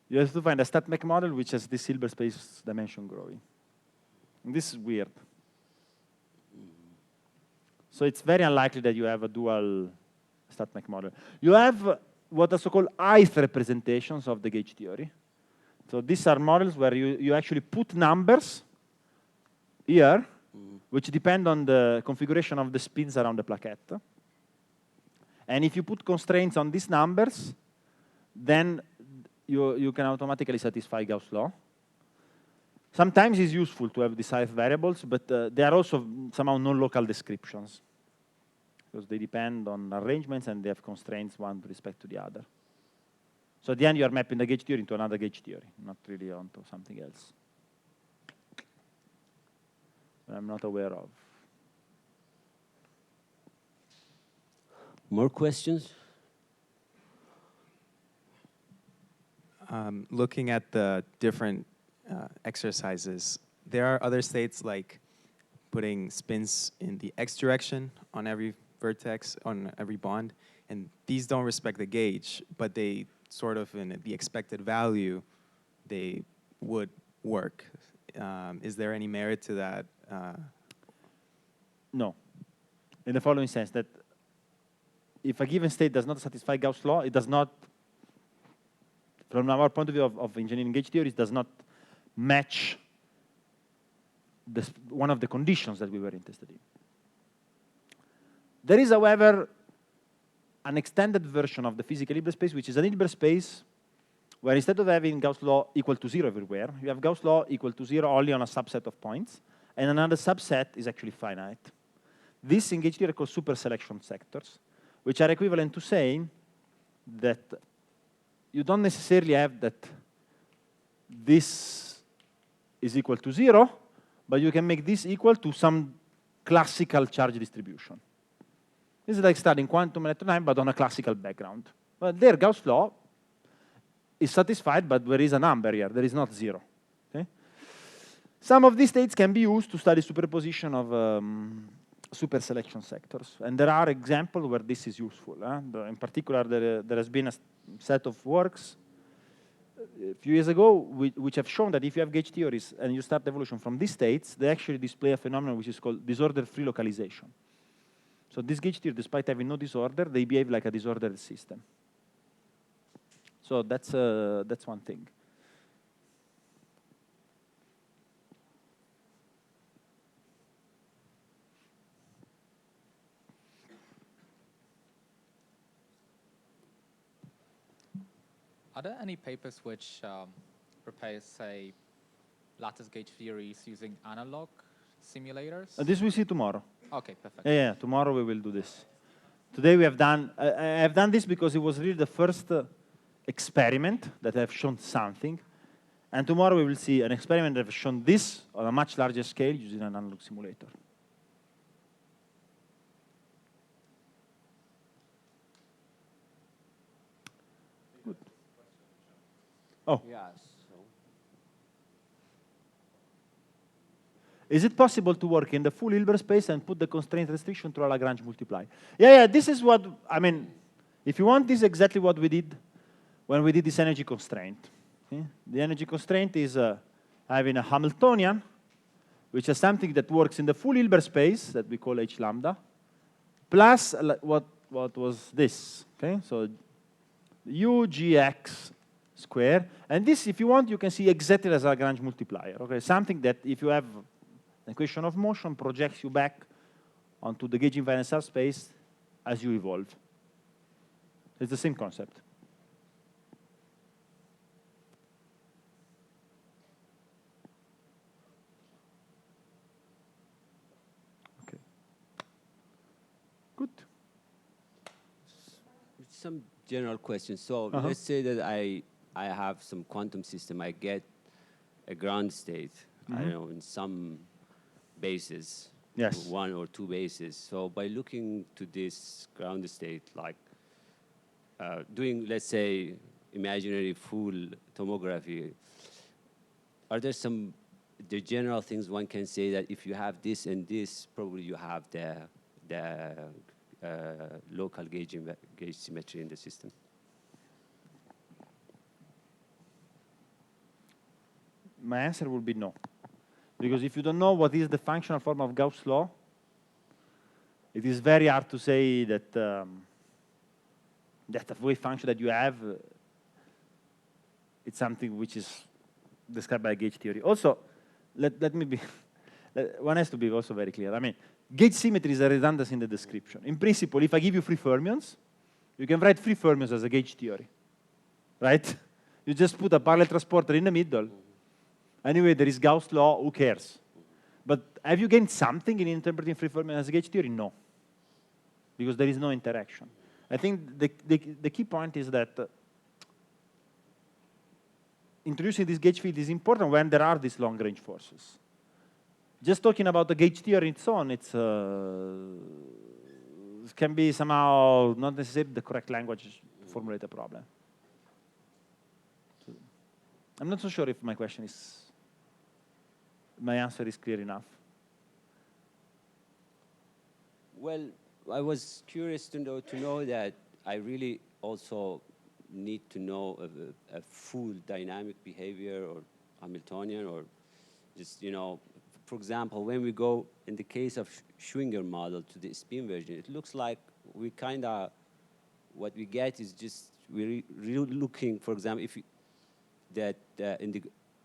You have to find a StatMech model which has this Hilbert space dimension growing. And this is weird. So it's very unlikely that you have a dual StatMech model. You have what are so-called ith representations of the gauge theory. So these are models where you actually put numbers here, which depend on the configuration of the spins around the plaquette. And if you put constraints on these numbers, then you can automatically satisfy Gauss' law. Sometimes it's useful to have these ith variables, but they are also somehow non-local descriptions, because they depend on arrangements and they have constraints one with respect to the other. So at the end, you are mapping the gauge theory into another gauge theory, not really onto something else. I'm not aware of. More questions? Looking at the different exercises, there are other states like putting spins in the x direction on every vertex, on every bond, and these don't respect the gauge, but they sort of, in the expected value, they would work. Is there any merit to that? No. In the following sense, that if a given state does not satisfy Gauss' law, it does not, from our point of view of engineering gauge theory, it does not match one of the conditions that we were interested in. There is, however, an extended version of the physical Hilbert space, which is an Hilbert space where instead of having Gauss' law equal to 0 everywhere, you have Gauss' law equal to 0 only on a subset of points, and another subset is actually finite. This in gauge theory are called super selection sectors, which are equivalent to saying that you don't necessarily have that this is equal to 0, but you can make this equal to some classical charge distribution. This is like studying quantum electrodynamics, but on a classical background. But there, Gauss' law is satisfied, but there is a number here. There is not 0. Okay? Some of these states can be used to study superposition of super selection sectors. And there are examples where this is useful. In particular, there has been a set of works a few years ago which have shown that if you have gauge theories and you start evolution from these states, they actually display a phenomenon which is called disorder-free localization. So this gauge theory, despite having no disorder, they behave like a disordered system. So that's one thing. Are there any papers which propose, say, lattice gauge theories using analog simulators? This we'll see tomorrow. Okay, perfect. Yeah, tomorrow we will do this. Today we have done, I have done this because it was really the first experiment that have shown something. And tomorrow we will see an experiment that has shown this on a much larger scale using an analog simulator. Good. Oh. Yes. Is it possible to work in the full Hilbert space and put the constraint restriction through a Lagrange multiply? Yeah, this is what, I mean, if you want, this is exactly what we did when we did this energy constraint. Okay? The energy constraint is having a Hamiltonian, which is something that works in the full Hilbert space that we call H lambda, plus what was this, okay? So UGX square, and this, if you want, you can see exactly as a Lagrange multiplier, okay? Something that if you have an equation of motion projects you back onto the gauge invariant subspace as you evolve. It's the same concept. Okay. Good. Some general questions. So let's say that I have some quantum system. I get a ground state, I don't know, in some basis, Yes. 1 or 2 bases. So by looking to this ground state, like doing, let's say, imaginary full tomography, are there some the general things one can say that if you have this and this, probably you have the local gauge symmetry in the system? My answer will be no. Because if you don't know what is the functional form of Gauss' law, it is very hard to say that that the wave function that you have, it's something which is described by gauge theory. Also, let me be, one has to be also very clear. I mean, gauge symmetry is a redundancy in the description. In principle, if I give you free fermions, you can write free fermions as a gauge theory, right? You just put a parallel transporter in the middle. Anyway, there is Gauss' law, who cares? But have you gained something in interpreting free fermions as a gauge theory? No, because there is no interaction. I think the key point is that introducing this gauge field is important when there are these long-range forces. Just talking about the gauge theory and so on, it can be somehow not necessarily the correct language to formulate a problem. So I'm not so sure if my answer is clear enough. Well, I was curious to know that I really also need to know a full dynamic behavior or Hamiltonian, or just, for example, when we go in the case of Schwinger model to the spin version, it looks like we what we get is just we're really looking, for example,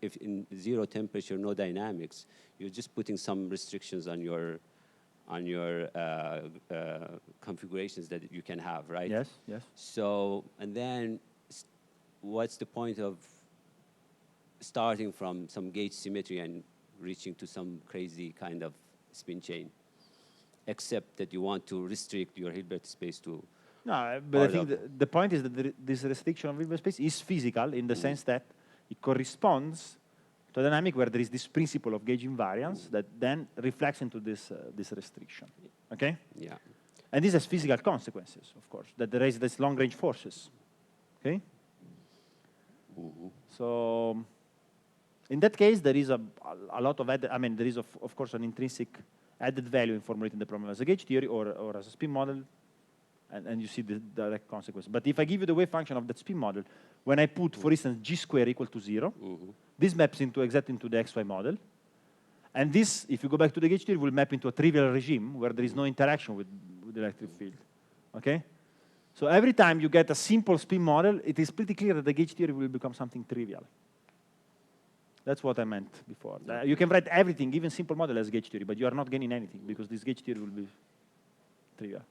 if in zero temperature, no dynamics, you're just putting some restrictions on your configurations that you can have, right? Yes, yes. So, and then what's the point of starting from some gauge symmetry and reaching to some crazy kind of spin chain, except that you want to restrict your Hilbert space to... No, but I think the point is that this restriction of Hilbert space is physical in the sense that it corresponds to a dynamic where there is this principle of gauge invariance that then reflects into this restriction, okay? Yeah. And this has physical consequences, of course, that there is this long-range forces, okay? So in that case, there is a lot of added, there is, of course, an intrinsic added value in formulating the problem as a gauge theory or as a spin model, and you see the direct consequence. But if I give you the wave function of that spin model, when I put, for instance, g square equal to 0, this maps exactly into the XY model. And this, if you go back to the gauge theory, will map into a trivial regime where there is no interaction with the electric field, okay? So every time you get a simple spin model, it is pretty clear that the gauge theory will become something trivial. That's what I meant before. You can write everything, even simple model as gauge theory, but you are not gaining anything because this gauge theory will be trivial.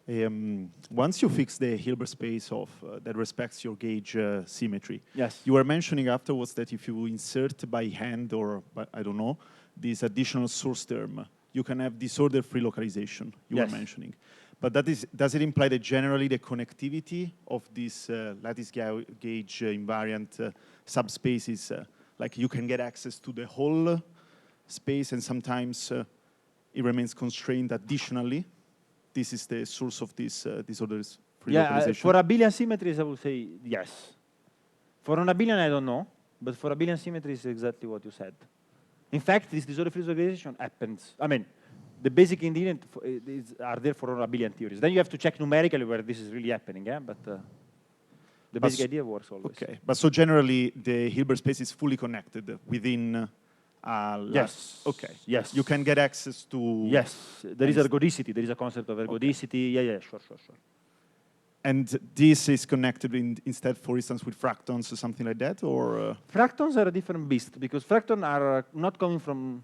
Once you fix the Hilbert space of that respects your gauge symmetry, Yes. you were mentioning afterwards that if you insert by hand or by, I don't know, this additional source term, you can have disorder-free localization. You Yes. were mentioning, but does it imply that generally the connectivity of this lattice gauge invariant subspaces, like you can get access to the whole space, and sometimes it remains constrained additionally? This is the source of this disorder-free localization? For abelian symmetries, I would say yes. For non-abelian, I don't know, but for abelian symmetries, exactly what you said. In fact, this disorder-free localization happens. I mean, the basic ingredient are there for non-abelian theories. Then you have to check numerically where this is really happening, yeah? But the basic idea works always. Okay, but so generally, the Hilbert space is fully connected within yes. Okay. Yes. You can get access to... Yes. There is ergodicity. There is a concept of ergodicity. Okay. Yeah, sure. And this is connected instead, for instance, with fractons or something like that, or? Fractons are a different beast, because fractons are not coming from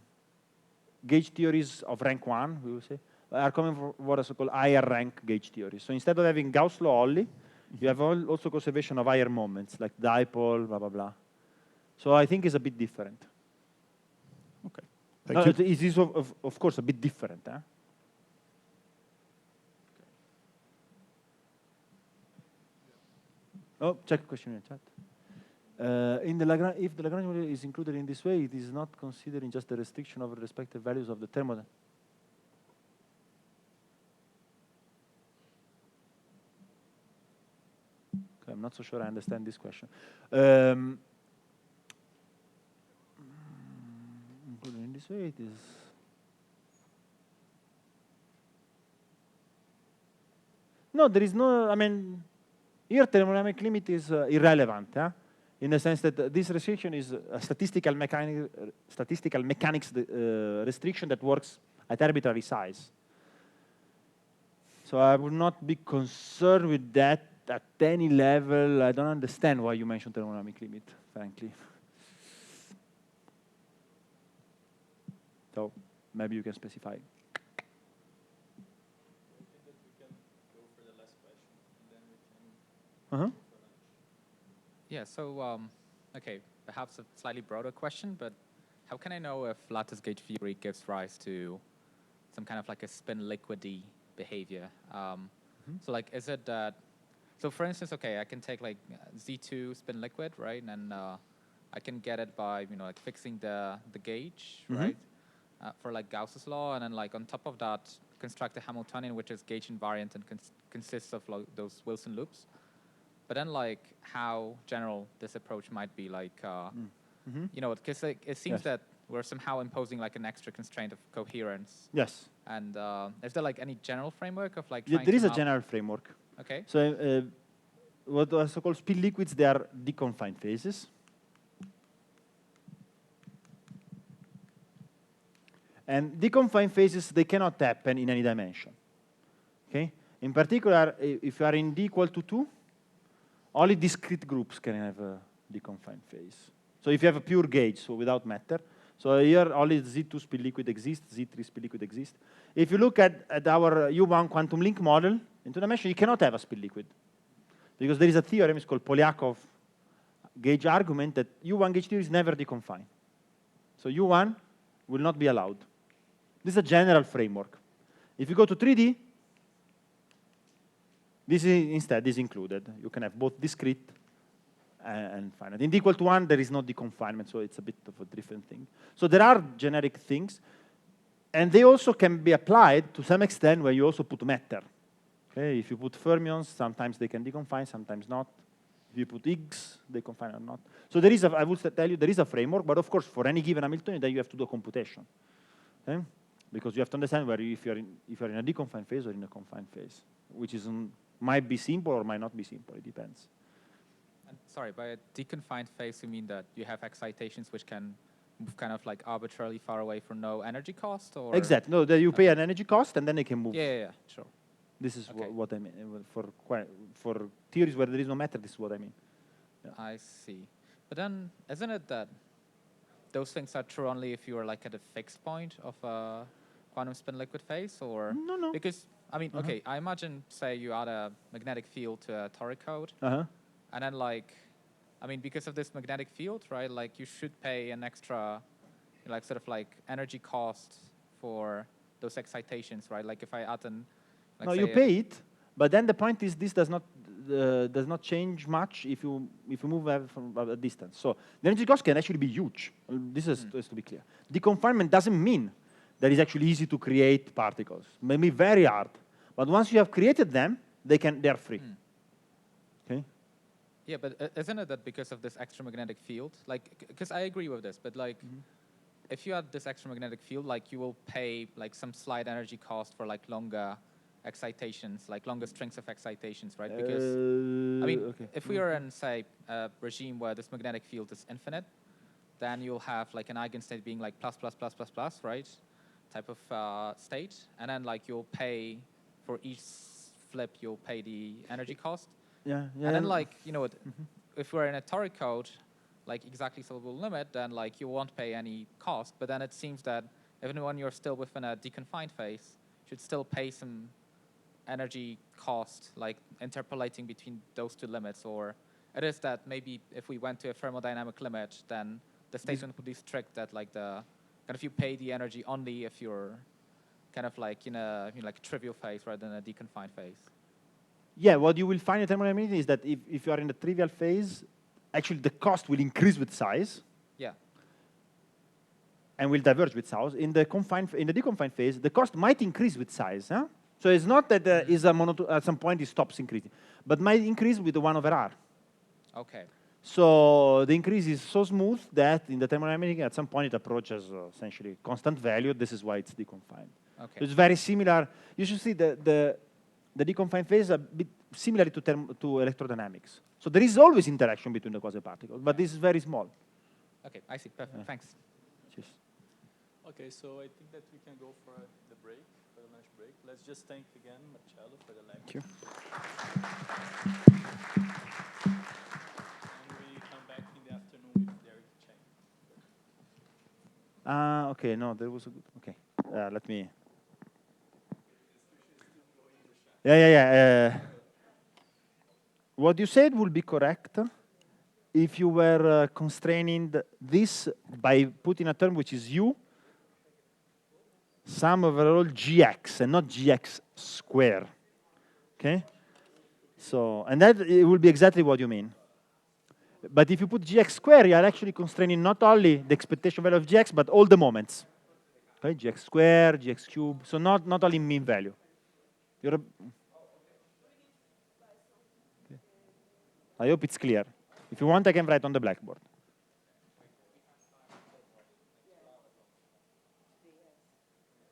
gauge theories of rank 1, we will say, are coming from what is so-called higher rank gauge theories. So instead of having Gauss law only, you have also conservation of higher moments, like dipole, blah, blah, blah. So I think it's a bit different. Okay, thank you. It is, of course, a bit different. Eh? Oh, check question in chat. If the Lagrange model is included in this way, it is not considering just the restriction of the respective values of the thermodynamic. Okay, I'm not so sure I understand this question. Included in this way, it is. No, there is no, I mean, here thermodynamic limit is irrelevant, in the sense that this restriction is a statistical mechanics restriction that works at arbitrary size. So I would not be concerned with that at any level. I don't understand why you mentioned thermodynamic limit, frankly. So maybe you can specify. Yeah, so, okay, perhaps a slightly broader question, but how can I know if lattice gauge theory gives rise to some kind of like a spin liquidy behavior? So like, is it that, so for instance, okay, I can take like Z2 spin liquid, right? And I can get it by, like fixing the gauge, right? For like Gauss's law, and then like on top of that, construct a Hamiltonian, which is gauge invariant and consists of like, those Wilson loops. But then, like, how general this approach might be, like, because like, it seems that we're somehow imposing like an extra constraint of coherence. Yes. And is there like any general framework of like? Yeah, there is a general framework. Okay. So what are so-called spin liquids? They are deconfined phases. And deconfined phases, they cannot happen in any dimension. Okay. In particular, if you are in D equal to 2. Only discrete groups can have a deconfined phase. So if you have a pure gauge, so without matter, so here only Z2 spin liquid exists, Z3 spin liquid exists. If you look at our U1 quantum link model in 2 dimensions, you cannot have a spin liquid. Because there is a theorem, it's called Polyakov gauge argument, that U1 gauge theory is never deconfined. So U1 will not be allowed. This is a general framework. If you go to 3D, this is, instead is included. You can have both discrete and finite. In D equal to 1, there is no deconfinement, so it's a bit of a different thing. So there are generic things, and they also can be applied to some extent where you also put matter. Okay, if you put fermions, sometimes they can deconfine, sometimes not. If you put Higgs, they confine or not. So there is I would tell you, there is a framework, but of course, for any given Hamiltonian, then you have to do a computation. Okay? Because you have to understand whether if you're in a deconfined phase or in a confined phase, which is might be simple or might not be simple, it depends. And sorry, by a deconfined phase, you mean that you have excitations which can move kind of like arbitrarily far away for no energy cost? Or? Exactly, no, you pay an energy cost and then they can move. Yeah, sure. This is what I mean. For theories where there is no matter, this is what I mean. Yeah. I see. But then, isn't it that those things are true only if you are like at a fixed point of a quantum spin liquid phase? Or no. Because I mean, okay, I imagine, say, you add a magnetic field to a toric code, and then, like, I mean, because of this magnetic field, right, like, you should pay an extra, like, sort of, like, energy cost for those excitations, right? Like, if I add an... Like, No, say, you pay it, but then the point is this does not change much if you move from a distance. So the energy cost can actually be huge. This has to be clear. Deconfinement doesn't mean that it's actually easy to create particles. Maybe very hard, but once you have created them, they are free. Okay. Yeah, but isn't it that because of this extramagnetic field, like, because I agree with this, but like, if you add this extramagnetic field, like, you will pay like some slight energy cost for like longer excitations, like longer strings of excitations, right? Because I mean, if we are in, say, a regime where this magnetic field is infinite, then you'll have like an eigenstate being like plus, plus, plus, plus, plus, right? Type of state, and then like you'll pay for each flip, you'll pay the energy cost. Yeah, yeah. And then like, you know, if we're in a toric code, like exactly solvable limit, then like you won't pay any cost. But then it seems that even when you're still within a deconfined phase, you should still pay some energy cost, like interpolating between those two limits. Or it is that maybe if we went to a thermodynamic limit, then the statement would be strict that like the kind of you pay the energy only if you're kind of like in a like trivial phase rather than a deconfined phase. Yeah, what you will find in thermodynamics is that if you are in the trivial phase, actually the cost will increase with size. Yeah. And will diverge with size. In the deconfined phase, the cost might increase with size. Huh? So it's not that at some point it stops increasing, but might increase with the 1 over r. Okay. So the increase is so smooth that in the thermodynamic, at some point it approaches essentially constant value. This is why it's deconfined. Okay. So it's very similar. You should see the deconfined phase a bit similar to electrodynamics. So there is always interaction between the quasi-particles, but this is very small. Okay, I see. Perfect. Thanks. Cheers. Okay, so I think that we can go for the break, for the lunch break. Let's just thank again Marcello for the lecture. Thank you. And we come back in the afternoon with Derek Chang. Okay, no, there was a good, okay. Let me. Yeah. What you said will be correct if you were constraining this by putting a term which is u sum overall gx and not gx square. Okay? So, and that it will be exactly what you mean. But if you put gx square, you are actually constraining not only the expectation value of gx, but all the moments. Okay? Gx square, gx cube. So not only mean value. Okay. I hope it's clear. If you want, I can write on the blackboard.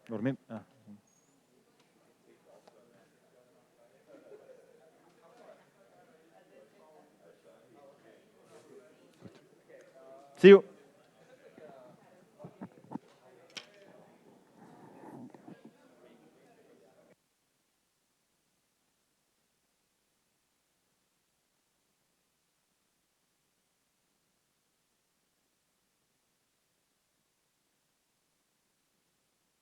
Or maybe, See you.